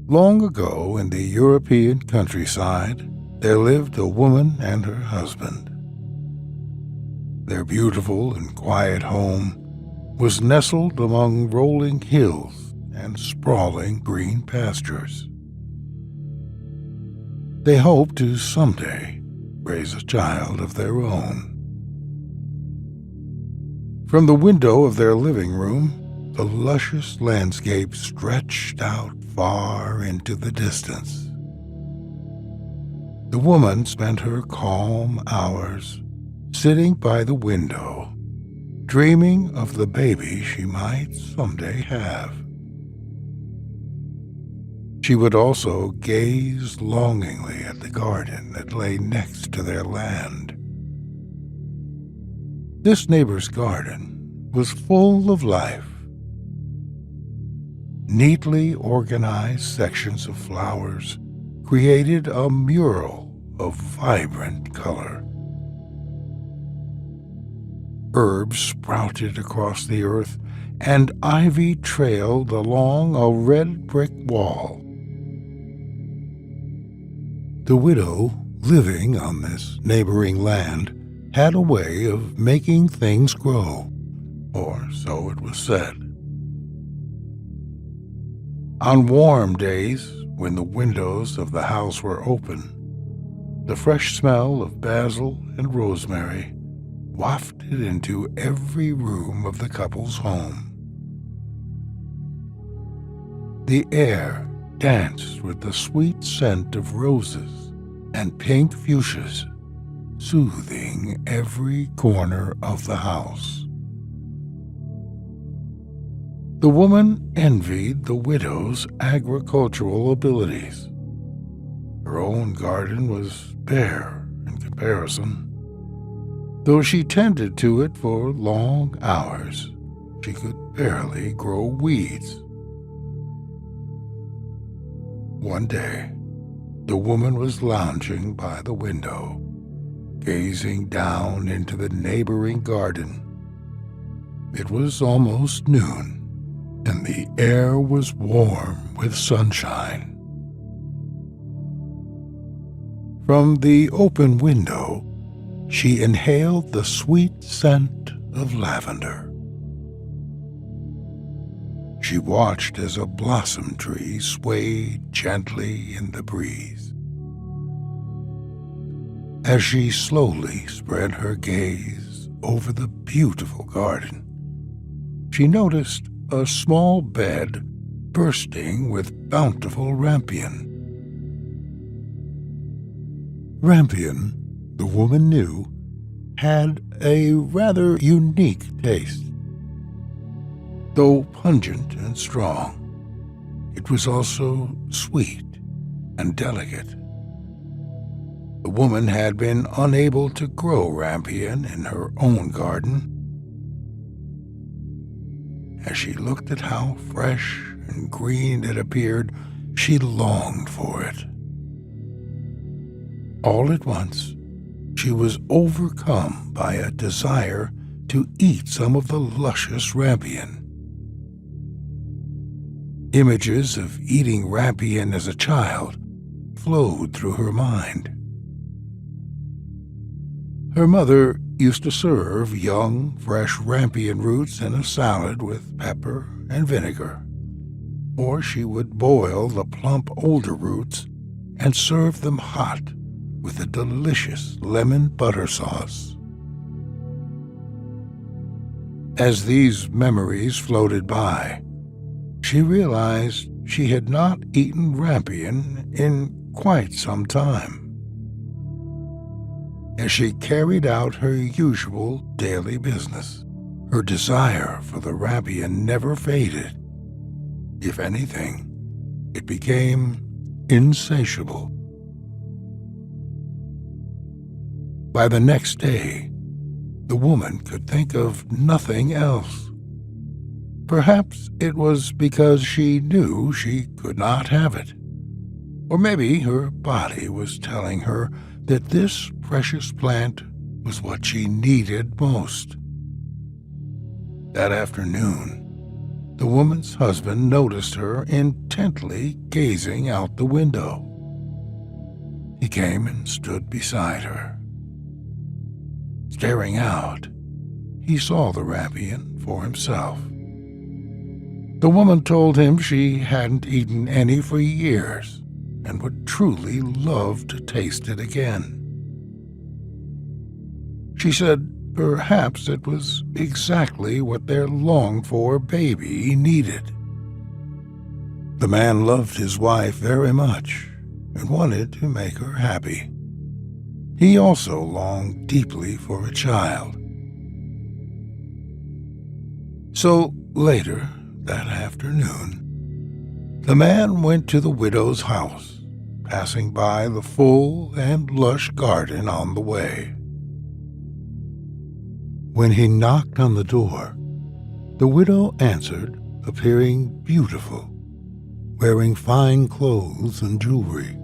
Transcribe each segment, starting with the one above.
Long ago in the European countryside, there lived a woman and her husband. Their beautiful and quiet home was nestled among rolling hills and sprawling green pastures. They hoped to someday raise a child of their own. From the window of their living room, the luscious landscape stretched out far into the distance. The woman spent her calm hours sitting by the window, dreaming of the baby she might someday have. She would also gaze longingly at the garden that lay next to their land. This neighbor's garden was full of life. Neatly organized sections of flowers created a mural of vibrant color. Herbs sprouted across the earth, and ivy trailed along a red brick wall. The widow, living on this neighboring land, had a way of making things grow, or so it was said. On warm days, when the windows of the house were open, the fresh smell of basil and rosemary wafted into every room of the couple's home. The air danced with the sweet scent of roses and pink fuchsias, soothing every corner of the house. The woman envied the widow's agricultural abilities. Her own garden was bare in comparison. Though she tended to it for long hours, she could barely grow weeds. One day, the woman was lounging by the window, gazing down into the neighboring garden. It was almost noon, and the air was warm with sunshine. From the open window, she inhaled the sweet scent of lavender. She watched as a blossom tree swayed gently in the breeze. As she slowly spread her gaze over the beautiful garden, she noticed a small bed bursting with bountiful rampion. Rampion, the woman knew, had a rather unique taste. Though pungent and strong, it was also sweet and delicate. The woman had been unable to grow rampion in her own garden. As she looked at how fresh and green it appeared, she longed for it. All at once, she was overcome by a desire to eat some of the luscious rampion. Images of eating rampion as a child flowed through her mind. Her mother used to serve young, fresh rampion roots in a salad with pepper and vinegar, or she would boil the plump older roots and serve them hot with a delicious lemon butter sauce. As these memories floated by, she realized she had not eaten rampion in quite some time. As she carried out her usual daily business, her desire for the rampion never faded. If anything, it became insatiable. By the next day, the woman could think of nothing else. Perhaps it was because she knew she could not have it. Or maybe her body was telling her that this precious plant was what she needed most. That afternoon, The woman's husband noticed her intently gazing out the window. He came and stood beside her. Staring out, he saw the rampion for himself. The woman told him she hadn't eaten any for years and would truly love to taste it again. She said perhaps it was exactly what their longed-for baby needed. The man loved his wife very much and wanted to make her happy. He also longed deeply for a child. So later that afternoon, the man went to the widow's house, passing by the full and lush garden on the way. When he knocked on the door, the widow answered, appearing beautiful, wearing fine clothes and jewelry.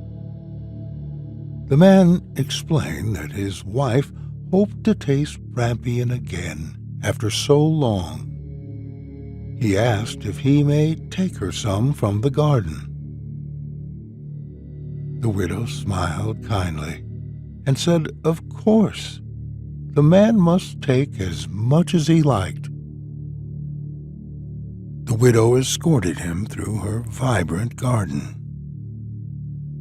The man explained that his wife hoped to taste rampion again after so long. He asked if he may take her some from the garden. The widow smiled kindly and said, of course, the man must take as much as he liked. The widow escorted him through her vibrant garden.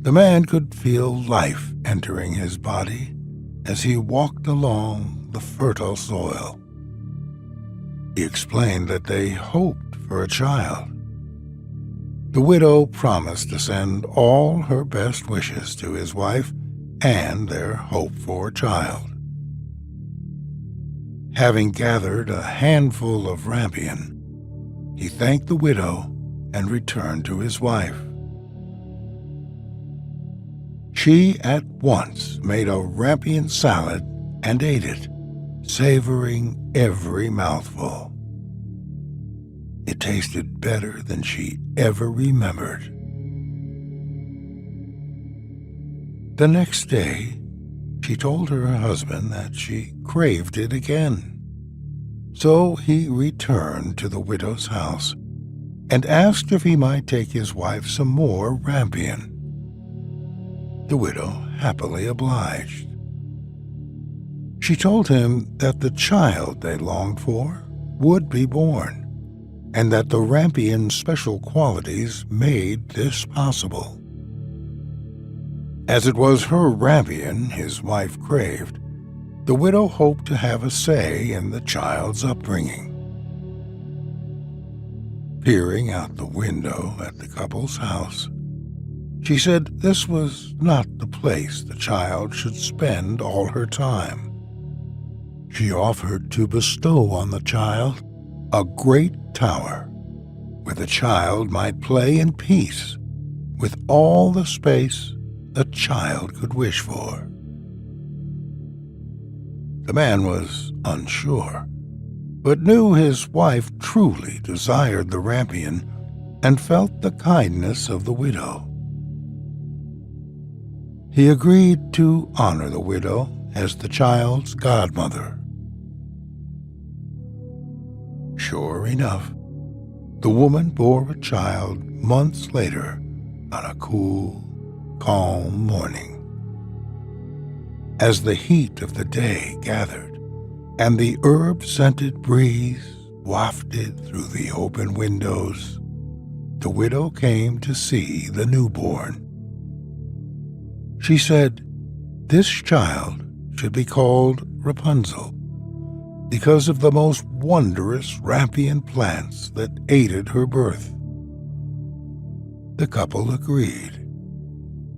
The man could feel life entering his body as he walked along the fertile soil. He explained that they hoped for a child. The widow promised to send all her best wishes to his wife and their hoped-for child. Having gathered a handful of rampion, he thanked the widow and returned to his wife. She at once made a rampion salad and ate it, savoring every mouthful. It tasted better than she ever remembered. The next day, she told her husband that she craved it again. So he returned to the widow's house and asked if he might take his wife some more rampion. The widow happily obliged. She told him that the child they longed for would be born, and that the rampion's special qualities made this possible. As it was her rampion his wife craved, the widow hoped to have a say in the child's upbringing. Peering out the window at the couple's house, she said this was not the place the child should spend all her time. She offered to bestow on the child a great tower where the child might play in peace with all the space a child could wish for. The man was unsure, but knew his wife truly desired the rampion and felt the kindness of the widow. He agreed to honor the widow as the child's godmother. Sure enough, the woman bore a child months later on a cool, calm morning. As the heat of the day gathered and the herb-scented breeze wafted through the open windows, the widow came to see the newborn. She said, "This child should be called Rapunzel because of the most wondrous rampion plants that aided her birth." The couple agreed.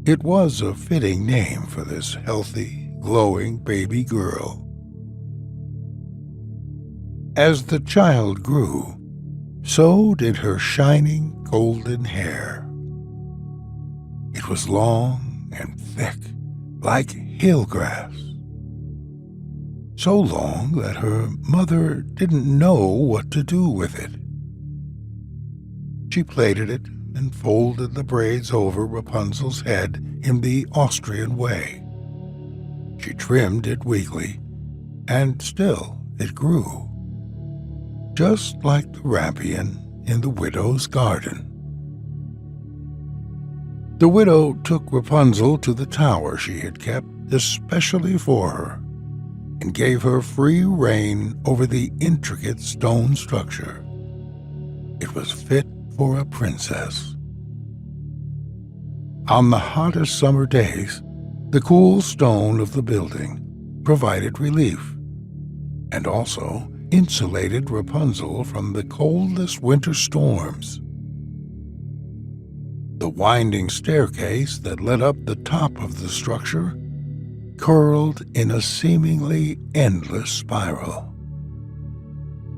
It was a fitting name for this healthy, glowing baby girl. As the child grew, so did her shining golden hair. It was long and thick, like hill grass. So long that her mother didn't know what to do with it. She plaited it and folded the braids over Rapunzel's head in the Austrian way. She trimmed it weekly, and still it grew, just like the rampion in the widow's garden. The widow took Rapunzel to the tower she had kept especially for her and gave her free rein over the intricate stone structure. It was fit for a princess. On the hottest summer days, the cool stone of the building provided relief and also insulated Rapunzel from the coldest winter storms. The winding staircase that led up the top of the structure curled in a seemingly endless spiral.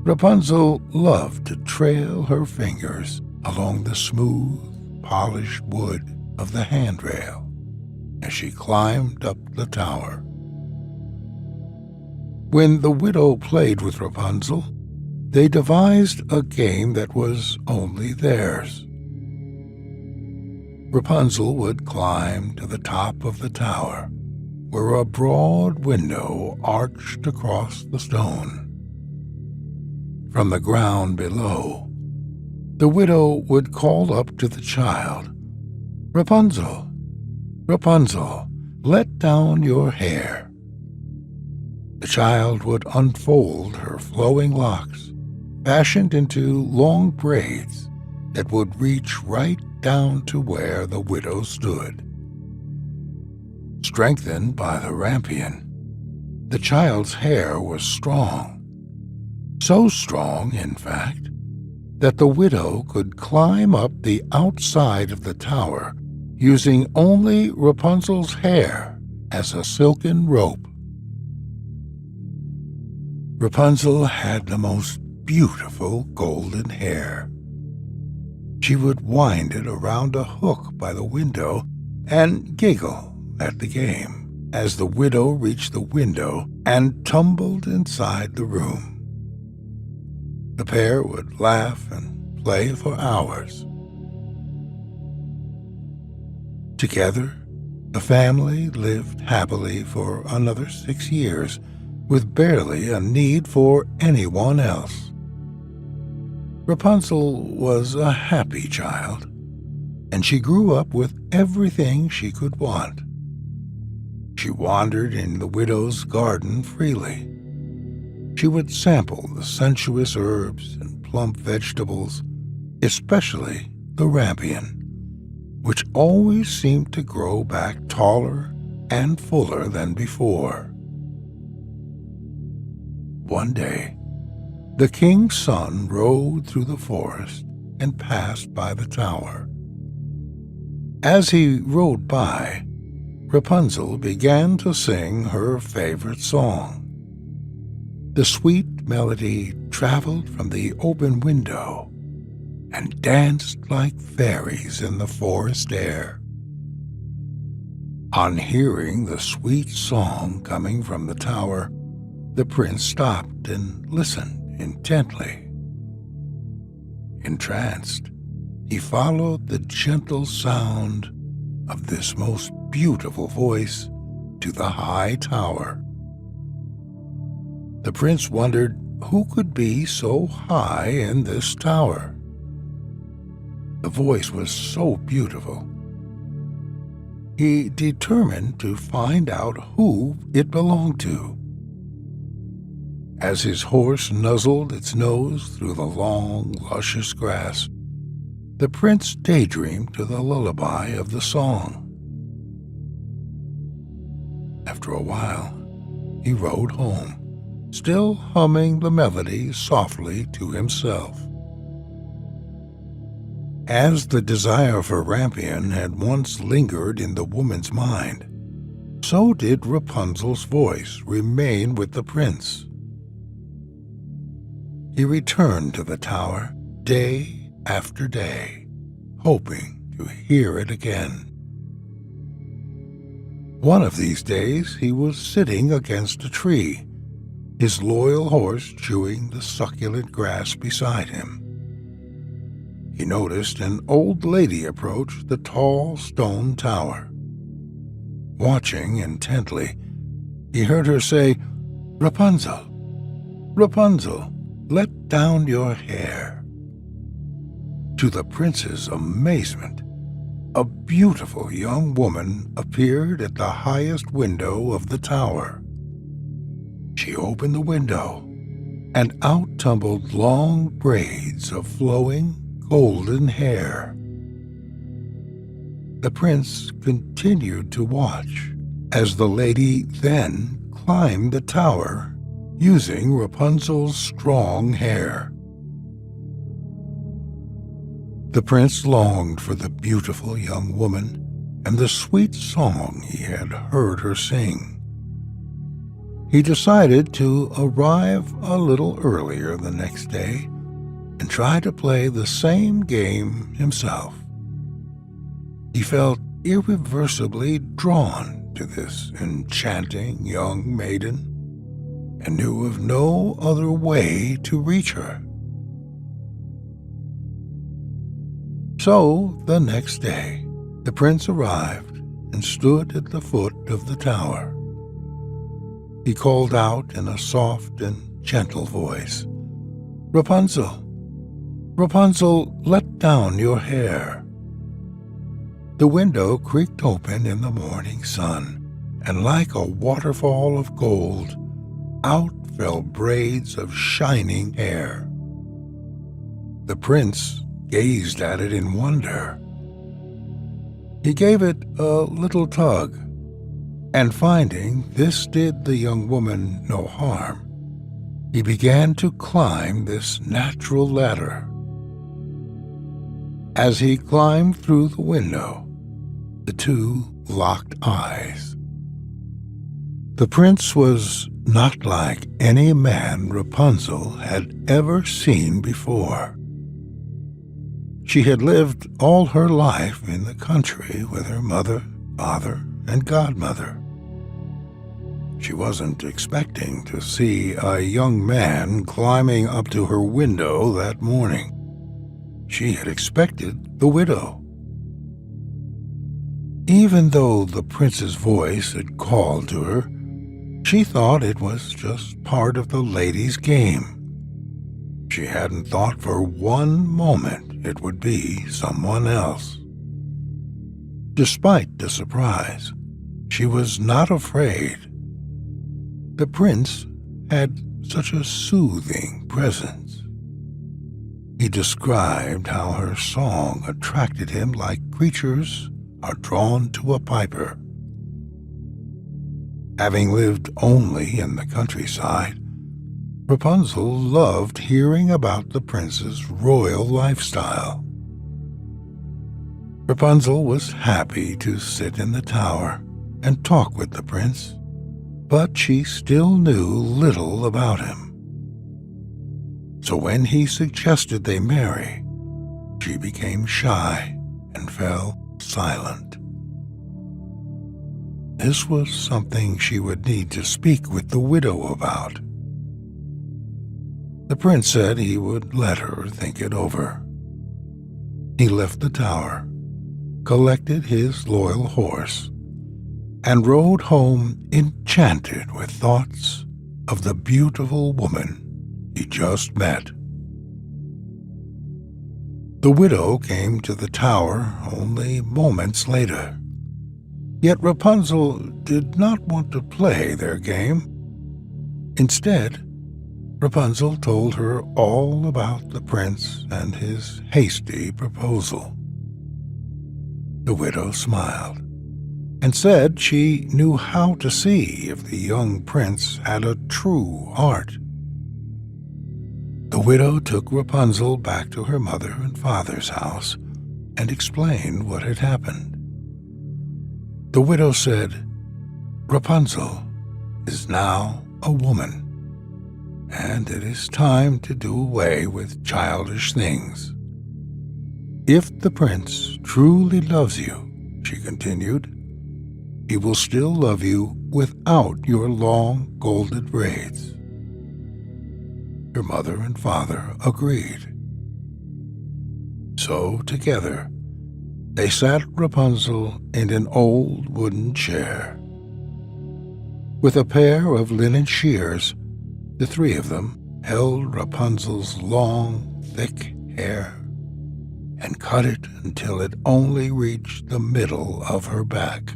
Rapunzel loved to trail her fingers along the smooth, polished wood of the handrail as she climbed up the tower. When the widow played with Rapunzel, they devised a game that was only theirs. Rapunzel would climb to the top of the tower, where a broad window arched across the stone. From the ground below, the widow would call up to the child, "Rapunzel, Rapunzel, let down your hair." The child would unfold her flowing locks, fashioned into long braids that would reach right down to where the widow stood. Strengthened by the rampion, the child's hair was strong. So strong, in fact, that the widow could climb up the outside of the tower using only Rapunzel's hair as a silken rope. Rapunzel had the most beautiful golden hair. She would wind it around a hook by the window and giggle at the game as the widow reached the window and tumbled inside the room. The pair would laugh and play for hours. Together, the family lived happily for another 6 years, with barely a need for anyone else. Rapunzel was a happy child, and she grew up with everything she could want. She wandered in the widow's garden freely. She would sample the sensuous herbs and plump vegetables, especially the rampion, which always seemed to grow back taller and fuller than before. One day, the king's son rode through the forest and passed by the tower. As he rode by, Rapunzel began to sing her favorite song. The sweet melody traveled from the open window and danced like fairies in the forest air. On hearing the sweet song coming from the tower, the prince stopped and listened intently. Entranced, he followed the gentle sound of this most beautiful voice to the high tower. The prince wondered who could be so high in this tower. The voice was so beautiful. He determined to find out who it belonged to. As his horse nuzzled its nose through the long, luscious grass, the prince daydreamed to the lullaby of the song. After a while, he rode home, still humming the melody softly to himself. As the desire for rampion had once lingered in the woman's mind, so did Rapunzel's voice remain with the prince. He returned to the tower day after day, hoping to hear it again. One of these days he was sitting against a tree, his loyal horse chewing the succulent grass beside him. He noticed an old lady approach the tall stone tower. Watching intently, he heard her say, "Rapunzel, Rapunzel, let down your hair." To the prince's amazement, a beautiful young woman appeared at the highest window of the tower. She opened the window, and out tumbled long braids of flowing golden hair. The prince continued to watch as the lady then climbed the tower using Rapunzel's strong hair. The prince longed for the beautiful young woman and the sweet song he had heard her sing. He decided to arrive a little earlier the next day and try to play the same game himself. He felt irreversibly drawn to this enchanting young maiden and knew of no other way to reach her. So, the next day, the prince arrived and stood at the foot of the tower. He called out in a soft and gentle voice, "Rapunzel, Rapunzel, let down your hair." The window creaked open in the morning sun, and like a waterfall of gold, out fell braids of shining hair. The prince gazed at it in wonder. He gave it a little tug, and finding this did the young woman no harm, he began to climb this natural ladder. As he climbed through the window, the two locked eyes. The prince was not like any man Rapunzel had ever seen before. She had lived all her life in the country with her mother, father, and godmother. She wasn't expecting to see a young man climbing up to her window that morning. She had expected the widow. Even though the prince's voice had called to her, she thought it was just part of the lady's game. She hadn't thought for one moment it would be someone else. Despite the surprise, she was not afraid. The prince had such a soothing presence. He described how her song attracted him like creatures are drawn to a piper. Having lived only in the countryside, Rapunzel loved hearing about the prince's royal lifestyle. Rapunzel was happy to sit in the tower and talk with the prince, but she still knew little about him. So when he suggested they marry, she became shy and fell silent. This was something she would need to speak with the widow about. The prince said he would let her think it over. He left the tower, collected his loyal horse, and rode home enchanted with thoughts of the beautiful woman he just met. The widow came to the tower only moments later. Yet Rapunzel did not want to play their game. Instead, Rapunzel told her all about the prince and his hasty proposal. The widow smiled and said she knew how to see if the young prince had a true heart. The widow took Rapunzel back to her mother and father's house and explained what had happened. The widow said, "Rapunzel is now a woman, and it is time to do away with childish things. If the prince truly loves you," she continued, "he will still love you without your long golden braids." Her mother and father agreed. So together, they sat Rapunzel in an old wooden chair. With a pair of linen shears, the three of them held Rapunzel's long, thick hair and cut it until it only reached the middle of her back.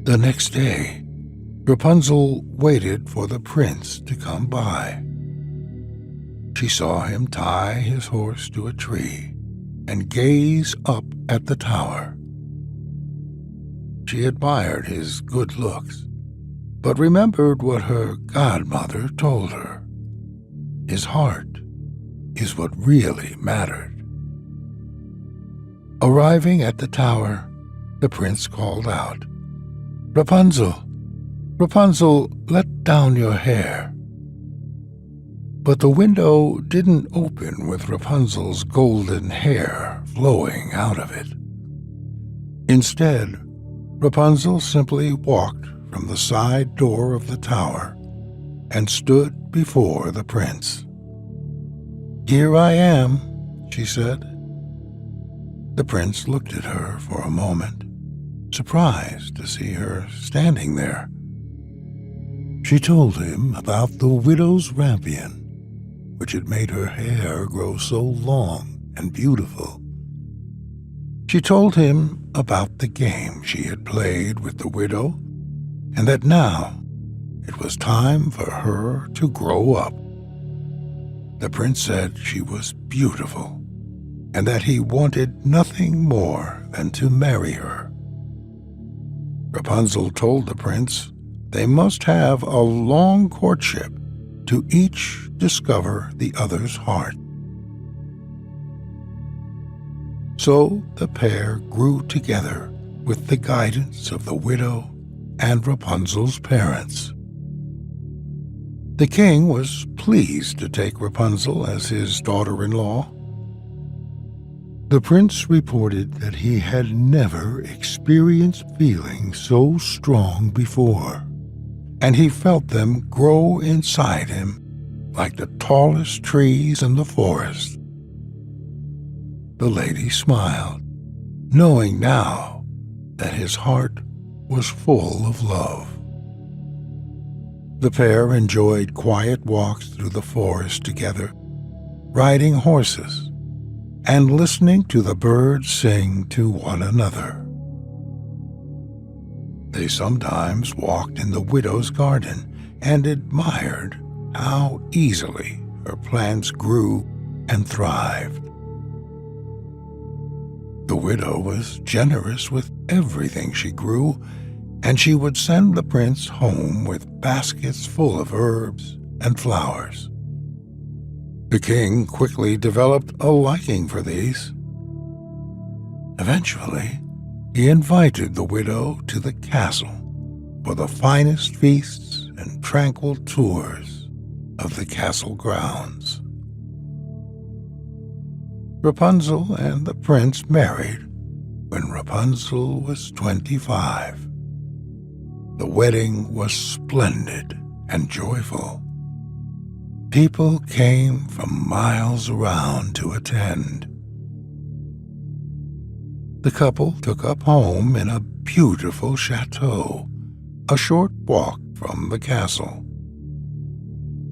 The next day, Rapunzel waited for the prince to come by. She saw him tie his horse to a tree and gaze up at the tower. She admired his good looks, but remembered what her godmother told her. His heart is what really mattered. Arriving at the tower, the prince called out, "Rapunzel, Rapunzel, let down your hair." But the window didn't open with Rapunzel's golden hair flowing out of it. Instead, Rapunzel simply walked from the side door of the tower and stood before the prince. "Here I am," she said. The prince looked at her for a moment, surprised to see her standing there. She told him about the widow's rampion, which had made her hair grow so long and beautiful. She told him about the game she had played with the widow, and that now it was time for her to grow up. The prince said she was beautiful, and that he wanted nothing more than to marry her. Rapunzel told the prince they must have a long courtship to each discover the other's heart. So the pair grew together with the guidance of the widow and Rapunzel's parents. The king was pleased to take Rapunzel as his daughter-in-law. The prince reported that he had never experienced feelings so strong before, and he felt them grow inside him like the tallest trees in the forest. The lady smiled, knowing now that his heart was full of love. The pair enjoyed quiet walks through the forest together, riding horses and listening to the birds sing to one another. They sometimes walked in the widow's garden and admired how easily her plants grew and thrived. The widow was generous with everything she grew, and she would send the prince home with baskets full of herbs and flowers. The king quickly developed a liking for these. Eventually, he invited the widow to the castle for the finest feasts and tranquil tours of the castle grounds. Rapunzel and the prince married when Rapunzel was 25. The wedding was splendid and joyful. People came from miles around to attend. The couple took up home in a beautiful chateau, a short walk from the castle.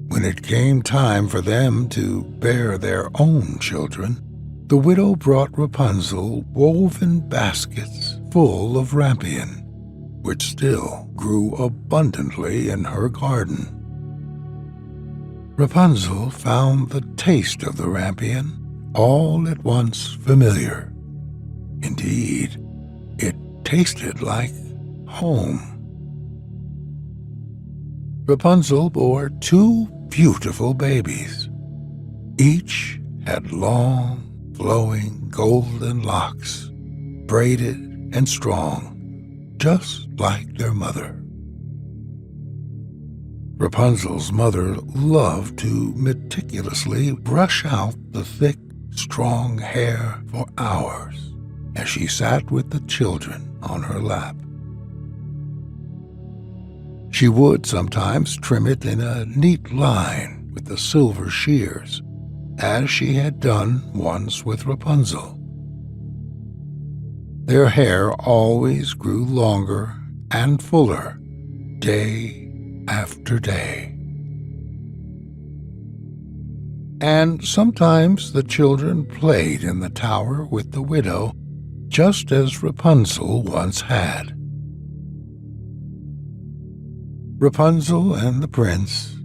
When it came time for them to bear their own children, the widow brought Rapunzel woven baskets full of rampion, which still grew abundantly in her garden. Rapunzel found the taste of the rampion all at once familiar. Indeed, it tasted like home. Rapunzel bore 2 beautiful babies. Each had long, flowing golden locks, braided and strong, just like their mother. Rapunzel's mother loved to meticulously brush out the thick, strong hair for hours as she sat with the children on her lap. She would sometimes trim it in a neat line with the silver shears, as she had done once with Rapunzel. Their hair always grew longer and fuller, day after day. And sometimes the children played in the tower with the widow, just as Rapunzel once had. Rapunzel and the prince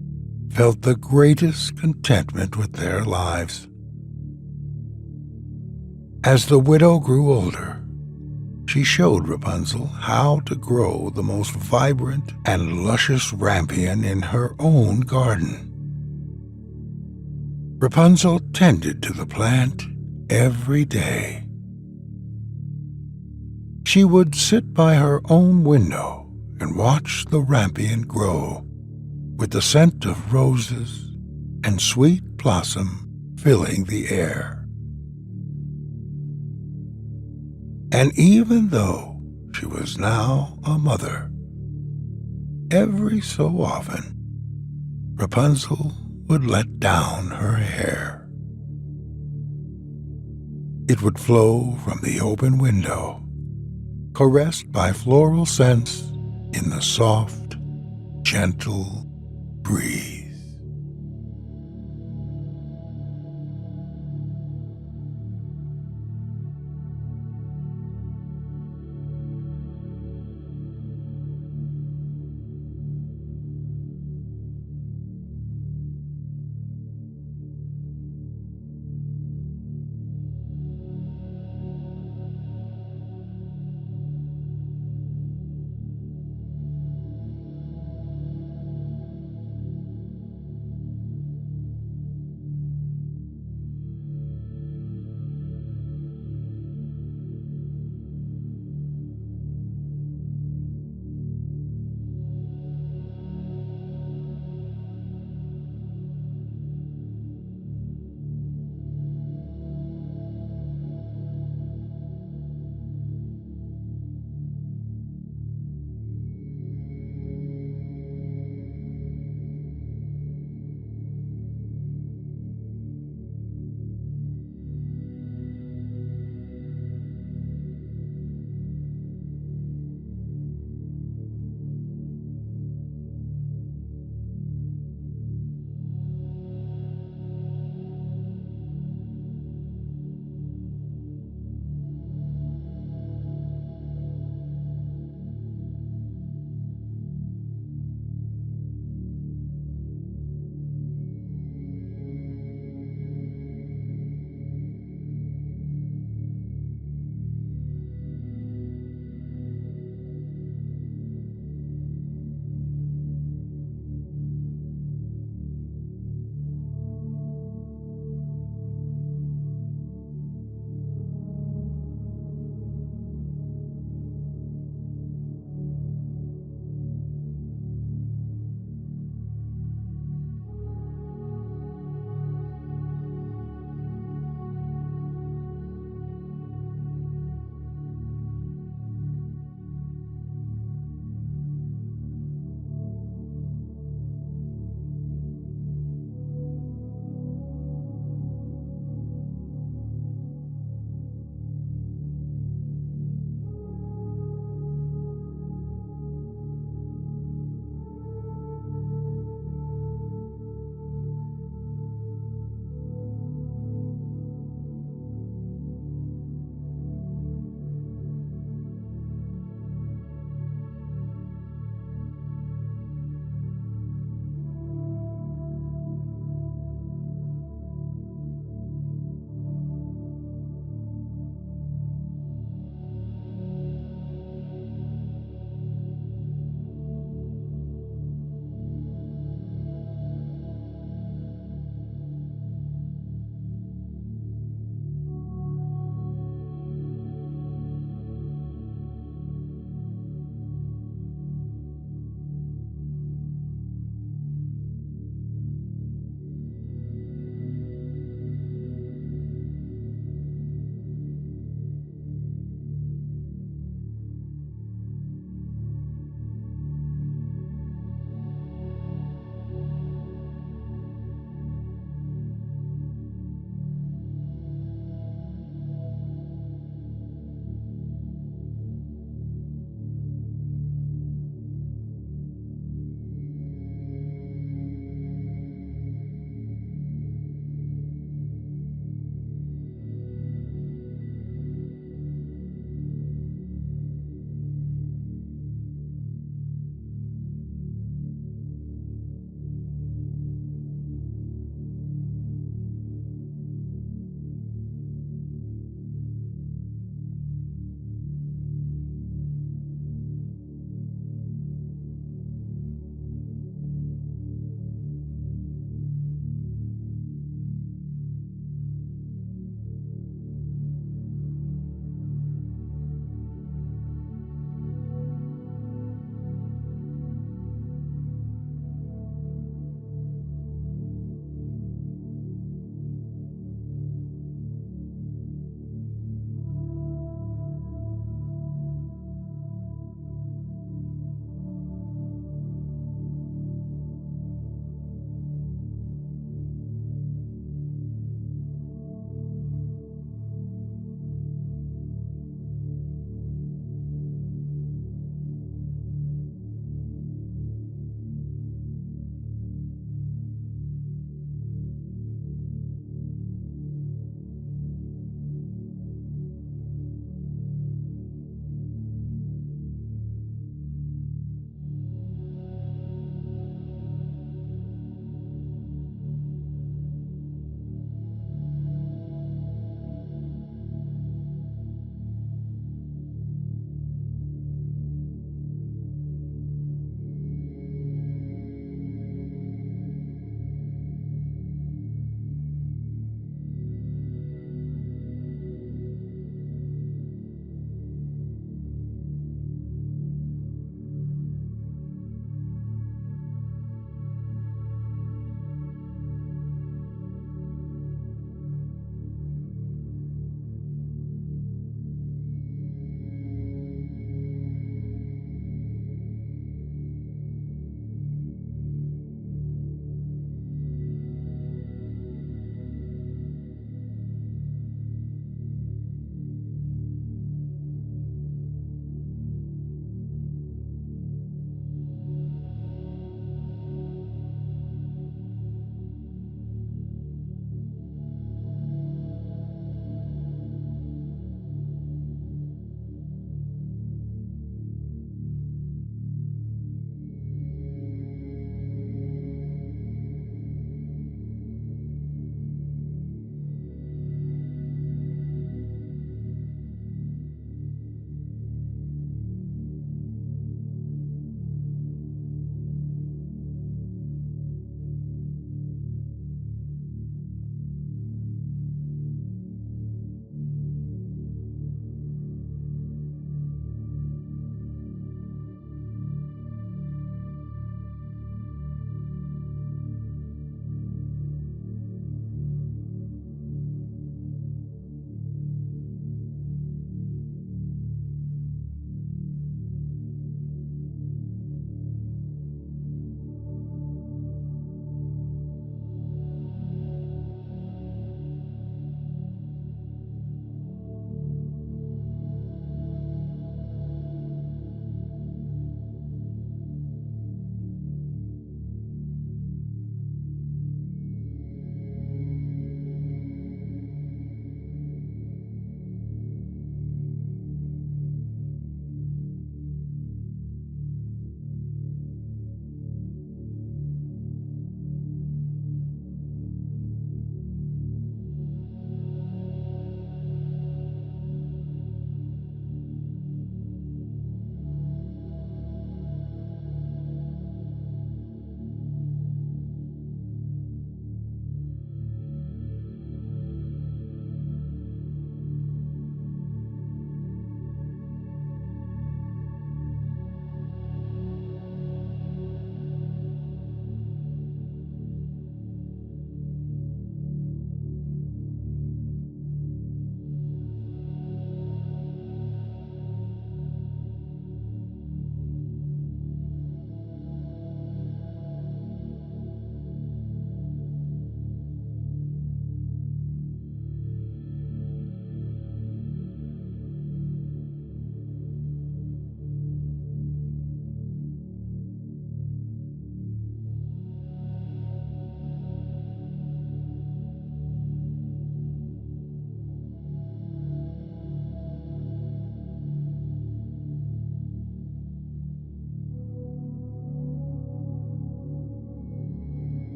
felt the greatest contentment with their lives. As the widow grew older, she showed Rapunzel how to grow the most vibrant and luscious rampion in her own garden. Rapunzel tended to the plant every day. She would sit by her own window and watch the rampion grow, with the scent of roses and sweet blossom filling the air. And even though she was now a mother, every so often Rapunzel would let down her hair. It would flow from the open window, caressed by floral scents in the soft, gentle breeze.